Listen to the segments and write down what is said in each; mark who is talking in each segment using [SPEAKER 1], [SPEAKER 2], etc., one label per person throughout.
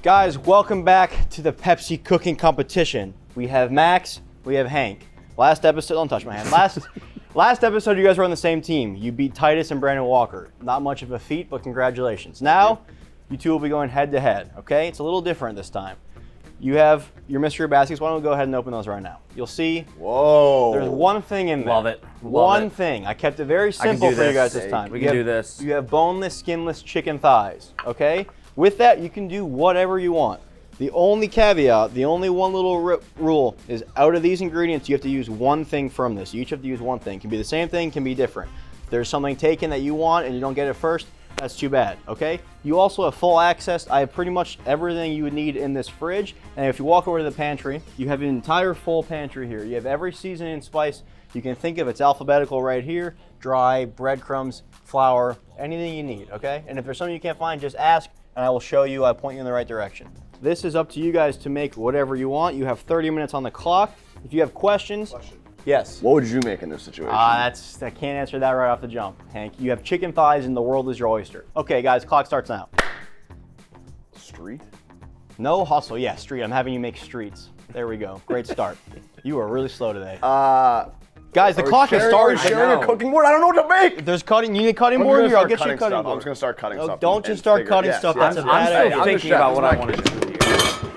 [SPEAKER 1] Guys, welcome back to the Pepsi cooking competition. We have Max, we have Hank. Last episode, don't touch my hand. Last episode, you guys were on the same team. You beat Titus and Brandon Walker. Not much of a feat, but congratulations. Now, you two will be going head to head, okay? It's a little different this time. You have your mystery baskets. Why don't we go ahead and open those right now? You'll see.
[SPEAKER 2] Whoa.
[SPEAKER 1] There's one thing in there.
[SPEAKER 3] Love it.
[SPEAKER 1] One thing. I kept it very simple for you guys this time.
[SPEAKER 3] We can do this.
[SPEAKER 1] You have boneless, skinless chicken thighs, okay? With that, you can do whatever you want. The only caveat, the only one little rule is out of these ingredients, you have to use one thing from this. You each have to use one thing. It can be the same thing, can be different. If there's something taken that you want and you don't get it first, that's too bad, okay? You also have full access. I have pretty much everything you would need in this fridge. And if you walk over to the pantry, you have an entire full pantry here. You have every seasoning and spice you can think of. It's alphabetical right here. Dry, breadcrumbs, flour, anything you need, okay? And if there's something you can't find, just ask and I will show you, I point you in the right direction. This is up to you guys to make whatever you want. You have 30 minutes on the clock. If you have questions, yes.
[SPEAKER 2] What would you make in this situation?
[SPEAKER 1] I can't answer that right off the jump, Hank. You have chicken thighs and the world is your oyster. Okay, guys, clock starts now.
[SPEAKER 2] Street?
[SPEAKER 1] No hustle, yeah, street. I'm having you make streets. There we go, great start. You are really slow today. Guys, the clock has started.
[SPEAKER 2] Sharing a cooking board? I don't know what to make.
[SPEAKER 1] If there's cutting, you need a cutting board here, I'll get you a cutting board.
[SPEAKER 2] I'm just gonna start cutting stuff.
[SPEAKER 1] Don't just start cutting stuff, that's a bad idea.
[SPEAKER 3] I'm thinking about what I want to do here.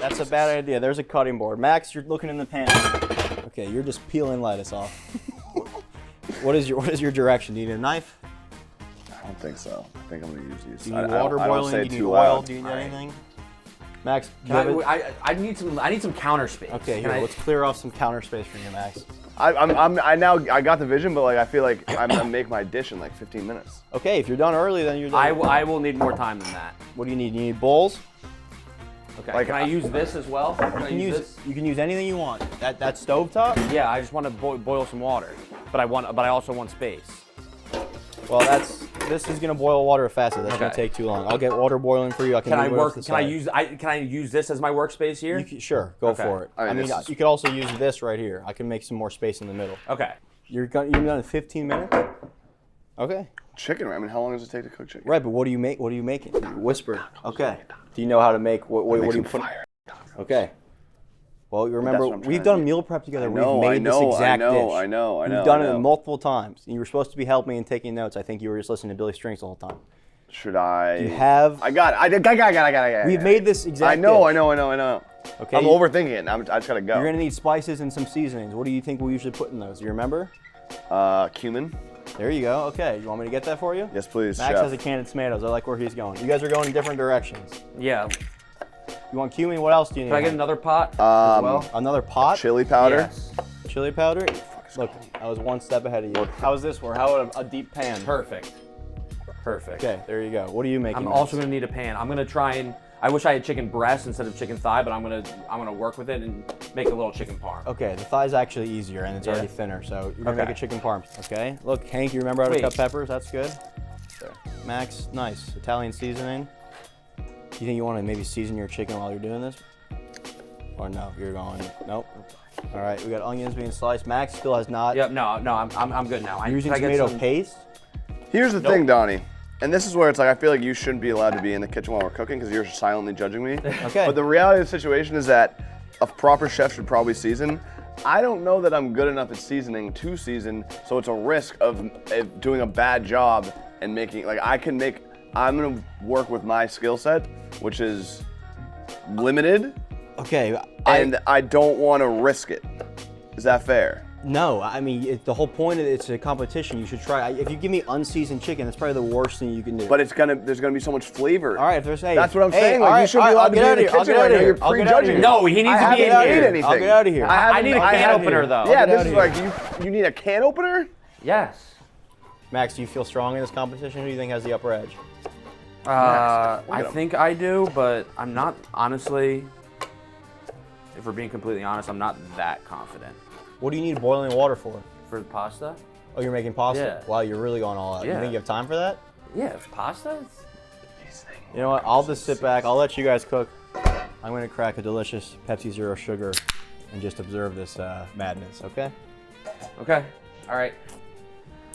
[SPEAKER 1] That's a bad idea, there's a cutting board. Max, you're looking in the pan. Okay, you're just peeling lettuce off. What is your direction? Do you need a knife?
[SPEAKER 2] I don't think so. I think I'm gonna use these.
[SPEAKER 1] Do you need water boiling? Do you need oil? Do you need anything? Max,
[SPEAKER 3] I need some counter space.
[SPEAKER 1] Okay, here, let's clear off some counter space for you, Max.
[SPEAKER 2] I got the vision, but like I feel like I'm gonna make my dish in like 15 minutes.
[SPEAKER 1] Okay, if you're done early, then you're done.
[SPEAKER 3] I will need more time than that.
[SPEAKER 1] What do you need? You need bowls?
[SPEAKER 3] Okay.
[SPEAKER 2] Like,
[SPEAKER 3] can I use this as well?
[SPEAKER 1] You can use anything you want. That stovetop?
[SPEAKER 3] Yeah, I just want to boil some water, but I also want space.
[SPEAKER 1] Well, this is gonna boil water faster. That's gonna take too long. I'll get water boiling for you.
[SPEAKER 3] Can I use this as my workspace here?
[SPEAKER 1] Sure, go for it. I mean, you could also use this right here. I can make some more space in the middle.
[SPEAKER 3] Okay.
[SPEAKER 1] You're done in 15 minutes? Okay.
[SPEAKER 2] Chicken, I mean, how long does it take to cook chicken?
[SPEAKER 1] Right, but what do you make? What are you making? Whisper. Okay. Do you know how to make? What do you put?
[SPEAKER 2] Fire.
[SPEAKER 1] Okay. Well, you remember we've done meal prep together. We've made this exact dish.
[SPEAKER 2] I know.
[SPEAKER 1] You've done it multiple times. And you were supposed to be helping me and taking notes. I think you were just listening to Billy Strings the whole time.
[SPEAKER 2] Should I?
[SPEAKER 1] You have.
[SPEAKER 2] I got it.
[SPEAKER 1] We've made this exact dish.
[SPEAKER 2] I know.
[SPEAKER 1] Okay.
[SPEAKER 2] I'm overthinking it. I just gotta go.
[SPEAKER 1] You're gonna need spices and some seasonings. What do you think we usually put in those? Do you remember?
[SPEAKER 2] Cumin.
[SPEAKER 1] There you go. Okay. You want me to get that for you?
[SPEAKER 2] Yes, please.
[SPEAKER 1] Max
[SPEAKER 2] Chef.
[SPEAKER 1] has a can of tomatoes. I like where he's going. You guys are going in different directions.
[SPEAKER 3] Yeah.
[SPEAKER 1] You want cumin? What else do you need?
[SPEAKER 3] Can I get another pot as well?
[SPEAKER 1] Another pot?
[SPEAKER 2] Chili powder.
[SPEAKER 3] Yes.
[SPEAKER 1] Chili powder? Look, I was one step ahead of you. How does this work? How would a deep pan?
[SPEAKER 3] Perfect.
[SPEAKER 1] Okay, there you go. What are you making?
[SPEAKER 3] I'm also gonna need a pan. I'm gonna try and. I wish I had chicken breast instead of chicken thigh, but I'm gonna work with it and make a little chicken parm.
[SPEAKER 1] Okay, the thigh's actually easier and it's already thinner, so you're gonna make a chicken parm. Okay. Look, Hank, you remember how to cut peppers? That's good. There. Max, nice. Italian seasoning. Do you think you want to maybe season your chicken while you're doing this? Or no? You're going. Nope. All right. We got onions being sliced. Max still has not.
[SPEAKER 3] Yep. No. I'm good now.
[SPEAKER 1] You're using tomato paste.
[SPEAKER 2] Here's the thing, Donnie. And this is where it's like I feel like you shouldn't be allowed to be in the kitchen while we're cooking because you're silently judging me.
[SPEAKER 1] Okay.
[SPEAKER 2] But the reality of the situation is that a proper chef should probably season. I don't know that I'm good enough at seasoning to season, so it's a risk of doing a bad job and making like I'm gonna work with my skill set, which is limited.
[SPEAKER 1] Okay.
[SPEAKER 2] And I don't want to risk it. Is that fair?
[SPEAKER 1] No, I mean, the whole point of it's a competition. You should try. If you give me unseasoned chicken, that's probably the worst thing you can do.
[SPEAKER 2] But there's gonna be so much flavor.
[SPEAKER 1] All right, if there's
[SPEAKER 2] that's what I'm saying. Like, you should be allowed to be in the kitchen right now. You're prejudging.
[SPEAKER 3] No, he needs to be in here.
[SPEAKER 1] I'll get out of here.
[SPEAKER 3] I need a can opener though.
[SPEAKER 2] Yeah, this is like you need a can opener.
[SPEAKER 3] Yes.
[SPEAKER 1] Max, do you feel strong in this competition? Who do you think has the upper edge?
[SPEAKER 3] I think I do, but I'm not honestly. If we're being completely honest, I'm not that confident.
[SPEAKER 1] What do you need boiling water for?
[SPEAKER 3] For the pasta?
[SPEAKER 1] Oh, you're making pasta?
[SPEAKER 3] Yeah.
[SPEAKER 1] Wow, you're really going all out.
[SPEAKER 3] Yeah.
[SPEAKER 1] You think you have time for that?
[SPEAKER 3] Yeah, pasta?
[SPEAKER 1] You know what? I'll just sit back. I'll let you guys cook. I'm going to crack a delicious Pepsi Zero Sugar and just observe this madness, okay?
[SPEAKER 3] Okay. All right.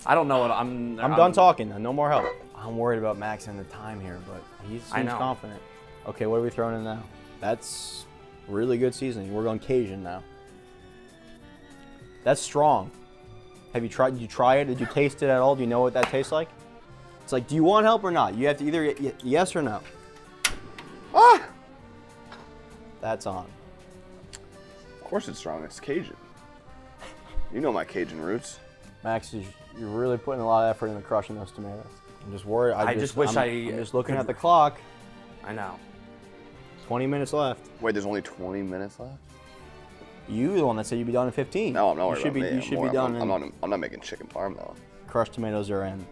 [SPEAKER 3] I don't know what I'm
[SPEAKER 1] done talking. No more help. I'm worried about Max and the time here, but he
[SPEAKER 3] I
[SPEAKER 1] seems
[SPEAKER 3] know.
[SPEAKER 1] confident. Okay, what are we throwing in now? That's really good seasoning. We're going Cajun now. That's strong. Have you tried? Did you try it? Did you taste it at all? Do you know what that tastes like? It's like, do you want help or not? You have to either yes or no.
[SPEAKER 2] Ah!
[SPEAKER 1] That's on.
[SPEAKER 2] Of course it's strong. It's Cajun. You know my Cajun roots.
[SPEAKER 1] Max, you're really putting a lot of effort into crushing those tomatoes. I'm just worried.
[SPEAKER 3] I just wish
[SPEAKER 1] I'm just looking at the clock.
[SPEAKER 3] I know.
[SPEAKER 1] 20 minutes left.
[SPEAKER 2] Wait, there's only 20 minutes left?
[SPEAKER 1] You the one that said you'd be done in 15.
[SPEAKER 2] No, I'm not worried
[SPEAKER 1] You should
[SPEAKER 2] about
[SPEAKER 1] be.
[SPEAKER 2] me.
[SPEAKER 1] You should be done.
[SPEAKER 2] I'm not making chicken parm though.
[SPEAKER 1] Crushed tomatoes are in.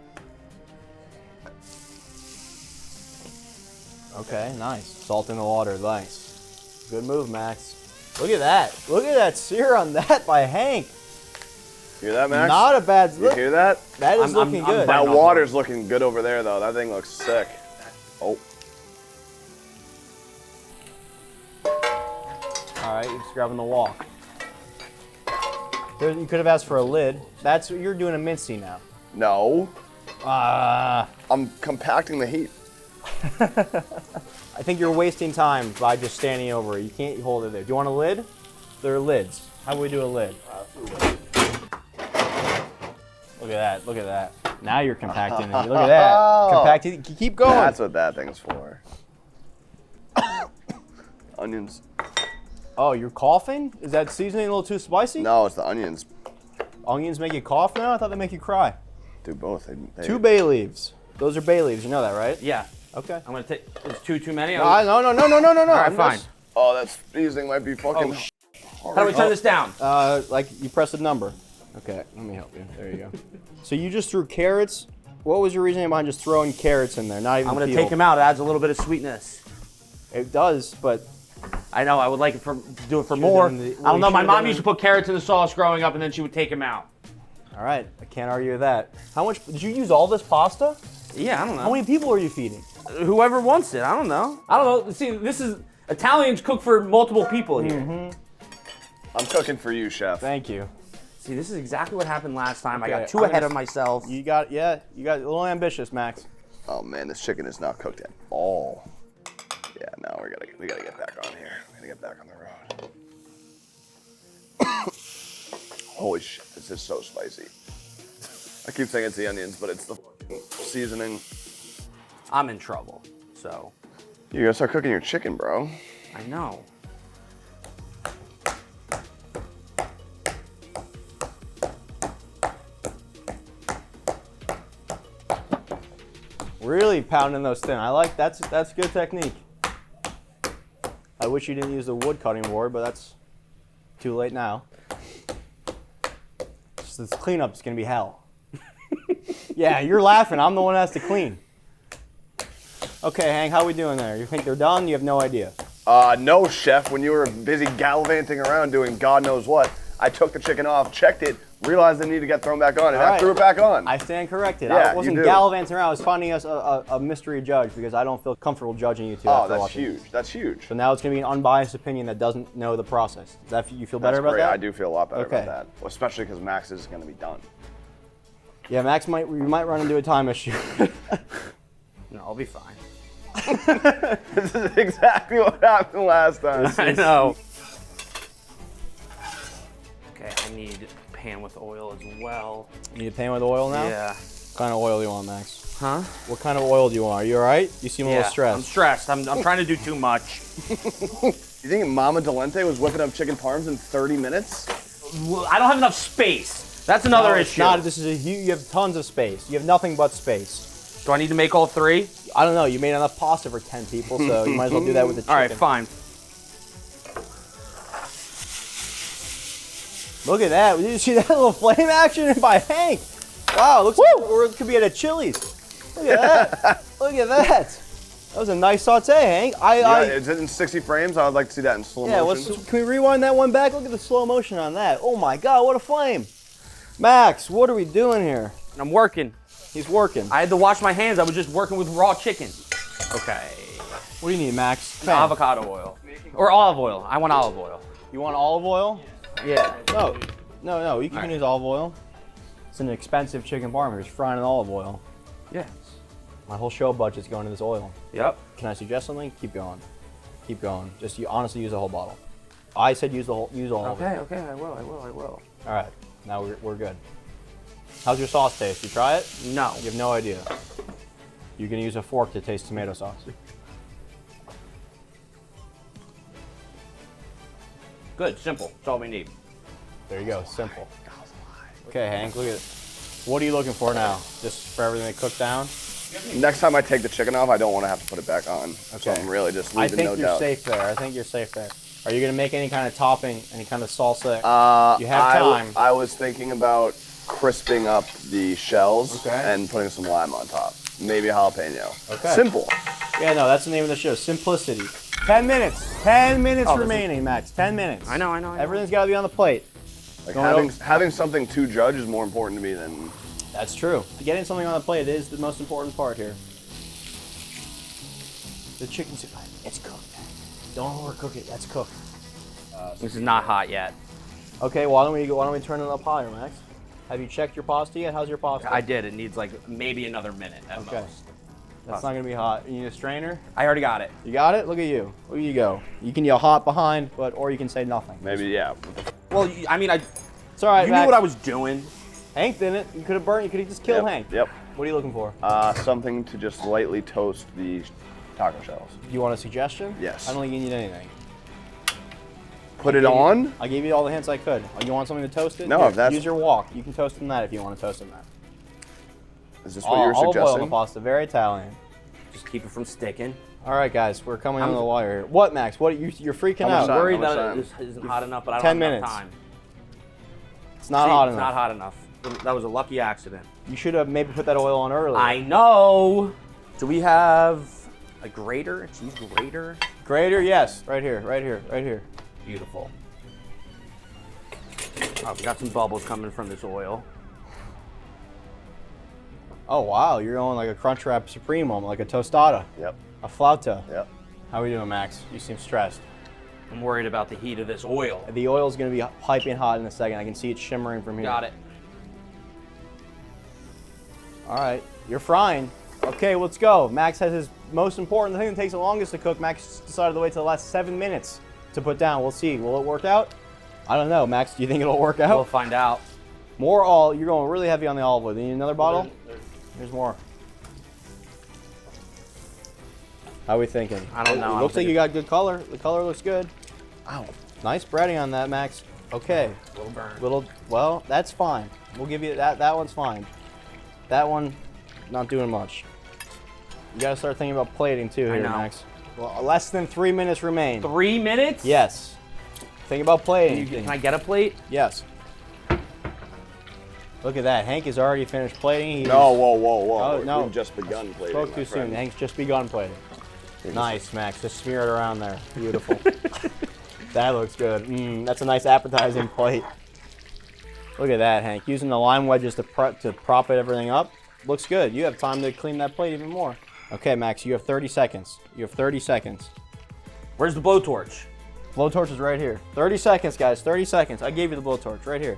[SPEAKER 1] Okay, nice. Salt in the water, nice. Good move, Max. Look at that. Look at that sear on that by Hank.
[SPEAKER 2] Hear that, Max?
[SPEAKER 1] Not a bad
[SPEAKER 2] You
[SPEAKER 1] look.
[SPEAKER 2] hear that?
[SPEAKER 1] That is looking good.
[SPEAKER 2] That water's looking good over there though. That thing looks sick. Oh.
[SPEAKER 1] All right, you're just grabbing the wok. You could have asked for a lid. You're doing a mincy now.
[SPEAKER 2] No.
[SPEAKER 1] Ah.
[SPEAKER 2] I'm compacting the heat.
[SPEAKER 1] I think you're wasting time by just standing over it. You can't hold it there. Do you want a lid? There are lids. How do we do a lid? Look at that. Look at that. Now you're compacting it. Look at that. Compacting. Keep going.
[SPEAKER 2] That's what that thing's for. Onions.
[SPEAKER 1] Oh, you're coughing? Is that seasoning a little too spicy?
[SPEAKER 2] No, it's the onions.
[SPEAKER 1] Onions make you cough now? I thought they make you cry.
[SPEAKER 2] Do both. They
[SPEAKER 1] 2 bay leaves. Those are bay leaves. You know that, right?
[SPEAKER 3] Yeah.
[SPEAKER 1] Okay.
[SPEAKER 3] I'm gonna take. Is too many?
[SPEAKER 1] No. All
[SPEAKER 3] right, fine.
[SPEAKER 2] Oh, that seasoning might be fucking.
[SPEAKER 3] How do we turn this down?
[SPEAKER 1] Like you press a number. Okay, let me help you. There you go. So you just threw carrots. What was your reasoning behind just throwing carrots in there? Not even
[SPEAKER 3] I'm gonna
[SPEAKER 1] peeled?
[SPEAKER 3] take them out. It adds a little bit of sweetness.
[SPEAKER 1] It does, but
[SPEAKER 3] I know. I would like it to do it for more.
[SPEAKER 1] done the-
[SPEAKER 3] I don't know. My
[SPEAKER 1] should've
[SPEAKER 3] mom
[SPEAKER 1] done
[SPEAKER 3] used
[SPEAKER 1] it-
[SPEAKER 3] to put carrots in the sauce growing up, and then she would take them out.
[SPEAKER 1] all right, I can't argue with that. How much did you use all this pasta?
[SPEAKER 3] Yeah, I don't know.
[SPEAKER 1] How many people are you feeding?
[SPEAKER 3] Whoever wants it. I don't know. I don't know. See, this is Italians cook for multiple people here.
[SPEAKER 2] I'm cooking for you, chef.
[SPEAKER 1] Thank you.
[SPEAKER 3] See, this is exactly what happened last time. I
[SPEAKER 1] Okay,
[SPEAKER 3] got too
[SPEAKER 1] I'm
[SPEAKER 3] ahead
[SPEAKER 1] gonna-
[SPEAKER 3] of myself.
[SPEAKER 1] You got a little ambitious, Max.
[SPEAKER 2] Oh man, this chicken is not cooked at all. Yeah, no, we gotta get back on here. We gotta get back on the road. Holy shit, this is so spicy. I keep saying it's the onions, but it's the seasoning.
[SPEAKER 3] I'm in trouble. So
[SPEAKER 2] You gotta start cooking your chicken, bro.
[SPEAKER 3] I know.
[SPEAKER 1] Really pounding those thin. I like that's good technique. I wish you didn't use the wood cutting board, but that's too late now. This cleanup's gonna be hell. Yeah, you're laughing. I'm the one that has to clean. Okay, Hank, how we doing there? You think they're done? You have no idea.
[SPEAKER 2] No, chef. When you were busy gallivanting around doing God knows what, I took the chicken off, checked it, realized it needed to get thrown back on, and I
[SPEAKER 1] right.
[SPEAKER 2] threw it back on.
[SPEAKER 1] I stand corrected.
[SPEAKER 2] Yeah,
[SPEAKER 1] I wasn't
[SPEAKER 2] you do.
[SPEAKER 1] gallivanting around. I was finding us a mystery judge because I don't feel comfortable judging you two
[SPEAKER 2] Oh,
[SPEAKER 1] after
[SPEAKER 2] that's
[SPEAKER 1] watching.
[SPEAKER 2] huge. That's huge.
[SPEAKER 1] So now it's going to be an unbiased opinion that doesn't know the process. Is that you feel better
[SPEAKER 2] That's
[SPEAKER 1] about
[SPEAKER 2] great.
[SPEAKER 1] that?
[SPEAKER 2] I do feel a lot better
[SPEAKER 1] Okay.
[SPEAKER 2] about that, well, especially because Max is going to be done.
[SPEAKER 1] Yeah, Max we might run into a time issue.
[SPEAKER 3] No, I'll be fine.
[SPEAKER 2] This is exactly what happened last time.
[SPEAKER 3] I know. Okay, I need a pan with oil as well.
[SPEAKER 1] You need a pan with oil now?
[SPEAKER 3] Yeah.
[SPEAKER 1] What kind of oil do you want, Max?
[SPEAKER 3] Huh?
[SPEAKER 1] What kind of oil do you want? Are you all right? You seem a little
[SPEAKER 3] I'm
[SPEAKER 1] stressed.
[SPEAKER 3] stressed. I'm trying to do too much.
[SPEAKER 2] You think Mama Delente was whipping up chicken parms in 30 minutes?
[SPEAKER 3] Well, I don't have enough space. That's another
[SPEAKER 1] No, it's
[SPEAKER 3] issue.
[SPEAKER 1] not. This is you have tons of space. You have nothing but space.
[SPEAKER 3] Do I need to make all 3?
[SPEAKER 1] I don't know. You made enough pasta for 10 people, so you might as well do that with the chicken.
[SPEAKER 3] All right, fine.
[SPEAKER 1] Look at that. Did you see that little flame action by Hank? Wow, looks like it could be at a Chili's. Look at that. Look at that. That was a nice saute, Hank.
[SPEAKER 2] Is it in 60 frames? I would like to see that in slow motion.
[SPEAKER 1] Can we rewind that one back? Look at the slow motion on that. Oh my God, what a flame. Max, what are we doing here?
[SPEAKER 3] I'm working.
[SPEAKER 1] He's working.
[SPEAKER 3] I had to wash my hands. I was just working with raw chicken. Okay.
[SPEAKER 1] What do you need, Max?
[SPEAKER 3] Avocado oil. Or olive oil. I want olive oil.
[SPEAKER 1] You want olive oil?
[SPEAKER 3] Yeah.
[SPEAKER 1] No. You can use olive oil. It's an expensive chicken parm. You're just frying in olive oil.
[SPEAKER 3] Yeah.
[SPEAKER 1] My whole show budget's going to this oil.
[SPEAKER 3] Yep.
[SPEAKER 1] Can I suggest something? Keep going. Keep going. Just you honestly use the whole bottle. I said use all of it.
[SPEAKER 3] Okay, I will.
[SPEAKER 1] All right, now we're good. How's your sauce taste? You try it?
[SPEAKER 3] No.
[SPEAKER 1] You have no idea. You're gonna use a fork to taste tomato sauce.
[SPEAKER 3] Good, simple. That's all we need.
[SPEAKER 1] There you go, simple. Okay, Hank, look at it. What are you looking for now? Just for everything to cook down?
[SPEAKER 2] Next time I take the chicken off, I don't want to have to put it back on. So
[SPEAKER 1] Okay.
[SPEAKER 2] I'm really just
[SPEAKER 1] I
[SPEAKER 2] leaving
[SPEAKER 1] think
[SPEAKER 2] no
[SPEAKER 1] you're
[SPEAKER 2] doubt.
[SPEAKER 1] safe there. I think you're safe there. Are you gonna make any kind of topping, any kind of salsa? You have
[SPEAKER 2] I,
[SPEAKER 1] time.
[SPEAKER 2] I was thinking about crisping up the shells
[SPEAKER 1] Okay.
[SPEAKER 2] and putting some lime on top. Maybe jalapeno.
[SPEAKER 1] Okay.
[SPEAKER 2] Simple.
[SPEAKER 1] Yeah, no, that's the name of the show. Simplicity. 10 minutes. 10 minutes
[SPEAKER 3] Oh, this
[SPEAKER 1] remaining, Max. 10 minutes.
[SPEAKER 3] I know.
[SPEAKER 1] Everything's got to be on the plate.
[SPEAKER 2] Like
[SPEAKER 1] Going
[SPEAKER 2] having something to judge is more important to me than.
[SPEAKER 1] That's true. Getting something on the plate is the most important part here. The chicken soup. It's cooked. Don't overcook it. That's cooked.
[SPEAKER 3] This is not hot yet.
[SPEAKER 1] Okay, why don't we turn it up higher, Max? Have you checked your pasta yet? How's your pasta?
[SPEAKER 3] I did. It needs like maybe another minute at
[SPEAKER 1] Okay.
[SPEAKER 3] most.
[SPEAKER 1] That's not gonna be hot. You need a strainer?
[SPEAKER 3] I already got it.
[SPEAKER 1] You got it? Look at you. Look at you go. You can yell hot behind, or you can say nothing.
[SPEAKER 2] Maybe, yeah.
[SPEAKER 3] Well, I mean,
[SPEAKER 1] It's all right,
[SPEAKER 3] you
[SPEAKER 1] Max.
[SPEAKER 3] knew what I was doing.
[SPEAKER 1] Hank didn't. You could have burnt. You could have just killed Hank.
[SPEAKER 2] Yep.
[SPEAKER 1] What are you looking for?
[SPEAKER 2] Something to just lightly toast the taco shells.
[SPEAKER 1] Do you want a suggestion?
[SPEAKER 2] Yes.
[SPEAKER 1] I don't think you need anything.
[SPEAKER 2] Put it on?
[SPEAKER 1] I gave you all the hints I could. You want something to toast it?
[SPEAKER 2] No,
[SPEAKER 1] Here,
[SPEAKER 2] if that's-
[SPEAKER 1] use your wok. You can toast in that if you want to toast in that.
[SPEAKER 2] Is this what you were
[SPEAKER 1] Olive oil on the
[SPEAKER 2] suggesting?
[SPEAKER 1] pasta, very Italian.
[SPEAKER 3] Just keep it from sticking.
[SPEAKER 1] All right, guys, we're coming on the wire here. What, Max? What? You're freaking
[SPEAKER 2] How
[SPEAKER 1] out.
[SPEAKER 2] much time?
[SPEAKER 3] Worried
[SPEAKER 2] How much
[SPEAKER 3] that
[SPEAKER 2] time?
[SPEAKER 3] it isn't hot enough, but I don't
[SPEAKER 1] 10
[SPEAKER 3] have
[SPEAKER 1] minutes.
[SPEAKER 3] enough time.
[SPEAKER 1] It's not
[SPEAKER 3] See,
[SPEAKER 1] hot
[SPEAKER 3] it's
[SPEAKER 1] enough.
[SPEAKER 3] not hot enough. That was a lucky accident.
[SPEAKER 1] You should have maybe put that oil on earlier.
[SPEAKER 3] I know. Do we have a grater? A cheese grater?
[SPEAKER 1] Grater, yes, right here, right here, right here.
[SPEAKER 3] Beautiful. Oh, we got some bubbles coming from this oil.
[SPEAKER 1] Oh wow, you're going like a Crunchwrap Supreme moment, like a tostada,
[SPEAKER 2] Yep.
[SPEAKER 1] a flauta.
[SPEAKER 2] Yep.
[SPEAKER 1] How are we doing, Max? You seem stressed.
[SPEAKER 3] I'm worried about the heat of this oil.
[SPEAKER 1] The oil's gonna be piping hot in a second. I can see it shimmering from here.
[SPEAKER 3] Got it.
[SPEAKER 1] All right, you're frying. Okay, let's go. Max has his most important thing that takes the longest to cook. Max decided to wait till the last 7 minutes to put down. We'll see. Will it work out? I don't know. Max, do you think it'll work out?
[SPEAKER 3] We'll find out.
[SPEAKER 1] More you're going really heavy on the olive oil. You need another bottle? There's more. How are we thinking?
[SPEAKER 3] I don't know. I
[SPEAKER 1] It
[SPEAKER 3] don't
[SPEAKER 1] looks like
[SPEAKER 3] think
[SPEAKER 1] you got good color. The color looks good.
[SPEAKER 2] Ow.
[SPEAKER 1] Nice breading on that, Max. Okay.
[SPEAKER 3] Little burn.
[SPEAKER 1] Well, that's fine. We'll give you that. That one's fine. That one, not doing much. You gotta start thinking about plating too here,
[SPEAKER 3] know.
[SPEAKER 1] Max. Well, less than 3 minutes remain.
[SPEAKER 3] 3 minutes?
[SPEAKER 1] Yes. Think about plating.
[SPEAKER 3] Can I get a plate?
[SPEAKER 1] Yes. Look at that. Hank has already finished plating. He's
[SPEAKER 2] No, whoa.
[SPEAKER 1] Oh, no.
[SPEAKER 2] We've just begun plating.
[SPEAKER 1] spoke
[SPEAKER 2] my
[SPEAKER 1] too
[SPEAKER 2] friend.
[SPEAKER 1] soon. Hank's just begun plating. Nice, Max. Just smear it around there. Beautiful. That looks good. That's a nice appetizing plate. Look at that, Hank. Using the lime wedges to prop everything up. Looks good. You have time to clean that plate even more. Okay, Max, you have 30 seconds. You have 30 seconds.
[SPEAKER 3] Where's the blowtorch?
[SPEAKER 1] Blowtorch is right here. 30 seconds, guys. 30 seconds. I gave you the blowtorch right here.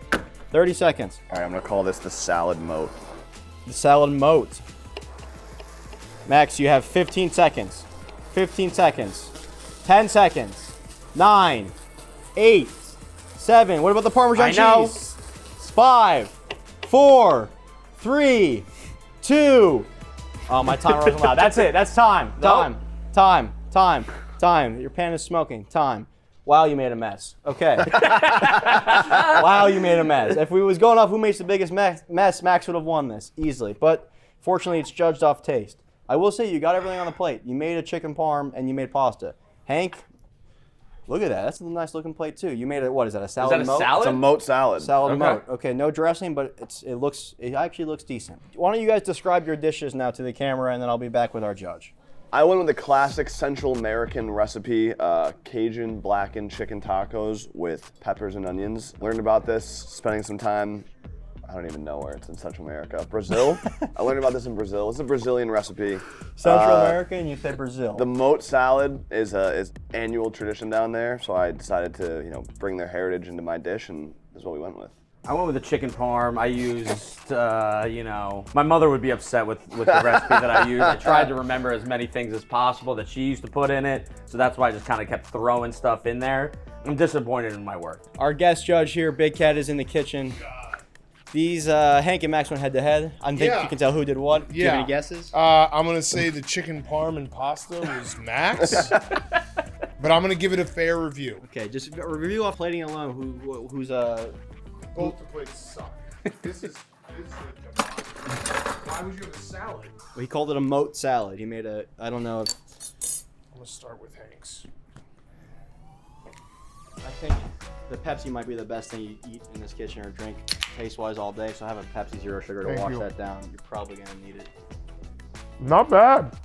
[SPEAKER 1] 30 seconds.
[SPEAKER 2] All right, I'm gonna call this the salad moat.
[SPEAKER 1] The salad moat. Max, you have 15 seconds. 15 seconds. 10 seconds. 9, 8, 7. What about the Parmesan
[SPEAKER 3] I know.
[SPEAKER 1] cheese? 5, 4, 3, 2. Oh, my timer wasn't loud. That's it. That's time.
[SPEAKER 3] Nope.
[SPEAKER 1] Time. Your pan is smoking. Time. Wow, you made a mess. Okay. Wow, you made a mess. If we was going off who makes the biggest mess, Max would have won this easily. But fortunately, it's judged off taste. I will say you got everything on the plate. You made a chicken parm and you made pasta. Hank, look at that. That's a nice looking plate too. You made it. What is that? A salad
[SPEAKER 3] that a
[SPEAKER 1] moat?
[SPEAKER 3] salad?
[SPEAKER 2] It's a moat salad.
[SPEAKER 1] Salad
[SPEAKER 3] Okay.
[SPEAKER 1] moat. Okay, no dressing, but it actually looks decent. Why don't you guys describe your dishes now to the camera, and then I'll be back with our judge.
[SPEAKER 2] I went with the classic Central American recipe, Cajun blackened chicken tacos with peppers and onions. Learned about this spending some time, I don't even know where, it's in Central America. Brazil? I learned about this in Brazil. It's a Brazilian recipe.
[SPEAKER 1] Central America, and you say Brazil.
[SPEAKER 2] The moat salad is annual tradition down there, so I decided to bring their heritage into my dish, and this is what we went with.
[SPEAKER 3] I went with the chicken parm. I used, my mother would be upset with the recipe that I used. I tried to remember as many things as possible that she used to put in it, so that's why I just kind of kept throwing stuff in there. I'm disappointed in my work.
[SPEAKER 1] Our guest judge here, Big Cat, is in the kitchen. These Hank and Max went head to head. I think you can tell who did what. Do you have any guesses?
[SPEAKER 4] I'm gonna say the chicken parm and pasta was Max, but I'm gonna give it a fair review.
[SPEAKER 1] Okay, just a review off plating alone. Who's
[SPEAKER 4] Both the plates suck. This is why would you have a salad?
[SPEAKER 1] Well, he called it a moat salad. He made I don't know if.
[SPEAKER 4] I'm gonna start with Hank's.
[SPEAKER 1] I think the Pepsi might be the best thing you eat in this kitchen or drink taste-wise all day. So have a Pepsi Zero Sugar to wash that down. You're probably gonna need it.
[SPEAKER 4] Not bad.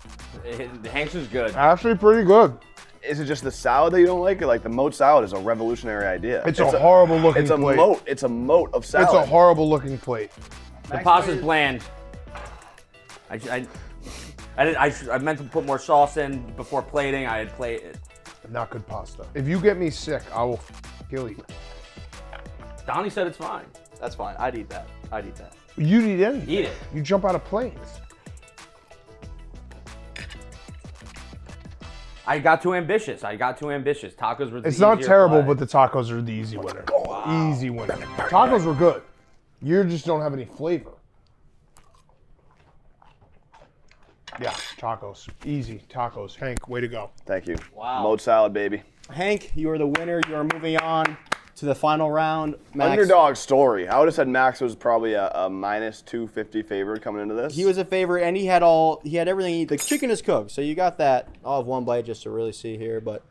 [SPEAKER 3] Hank's is good.
[SPEAKER 4] Actually, pretty good.
[SPEAKER 2] Is it just the salad that you don't like? Like the moat salad is a revolutionary idea.
[SPEAKER 4] It's a horrible looking
[SPEAKER 2] It's a
[SPEAKER 4] plate.
[SPEAKER 2] moat. It's a moat of salad.
[SPEAKER 4] It's a horrible looking plate.
[SPEAKER 3] The pasta's bland. I meant to put more sauce in before plating. I had plated.
[SPEAKER 4] Not good pasta. If you get me sick, I will kill you.
[SPEAKER 3] Donny said it's fine.
[SPEAKER 1] That's fine. I'd eat that.
[SPEAKER 4] You'd eat anything.
[SPEAKER 3] Eat it.
[SPEAKER 4] You jump out of planes.
[SPEAKER 3] I got too ambitious. Tacos were the
[SPEAKER 4] It's not
[SPEAKER 3] easier
[SPEAKER 4] terrible,
[SPEAKER 3] play.
[SPEAKER 4] but the tacos are the easy winner. Easy winner. Tacos were good. You just don't have any flavor. Yeah, tacos. Easy. Tacos. Hank, way to go.
[SPEAKER 2] Thank you.
[SPEAKER 1] Wow.
[SPEAKER 2] Moat salad, baby.
[SPEAKER 1] Hank, you are the winner. You are moving on to the final round. Max,
[SPEAKER 2] Underdog story. I would have said Max was probably a minus 250 favorite coming into this.
[SPEAKER 1] he was a favorite, and he had everything. The chicken is cooked, so you got that. I'll have one bite just to really see here, but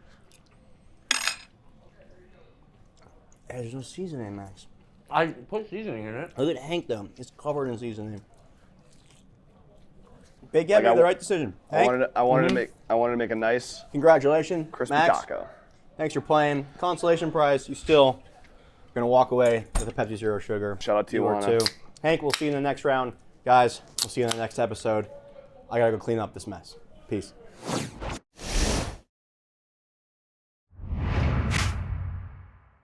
[SPEAKER 1] there's no seasoning, Max.
[SPEAKER 3] I put seasoning in it.
[SPEAKER 1] Look at Hank though; it's covered in seasoning. Big Ed made the right decision.
[SPEAKER 2] I
[SPEAKER 1] Hank,
[SPEAKER 2] wanted to make a nice
[SPEAKER 1] congratulations,
[SPEAKER 2] crispy
[SPEAKER 1] Max.
[SPEAKER 2] taco.
[SPEAKER 1] Thanks for playing. Consolation prize. You still gonna walk away with a Pepsi Zero Sugar.
[SPEAKER 2] Shout out to
[SPEAKER 1] You are
[SPEAKER 2] Tijuana.
[SPEAKER 1] too. Hank, we'll see you in the next round. Guys, we'll see you in the next episode. I gotta go clean up this mess. Peace.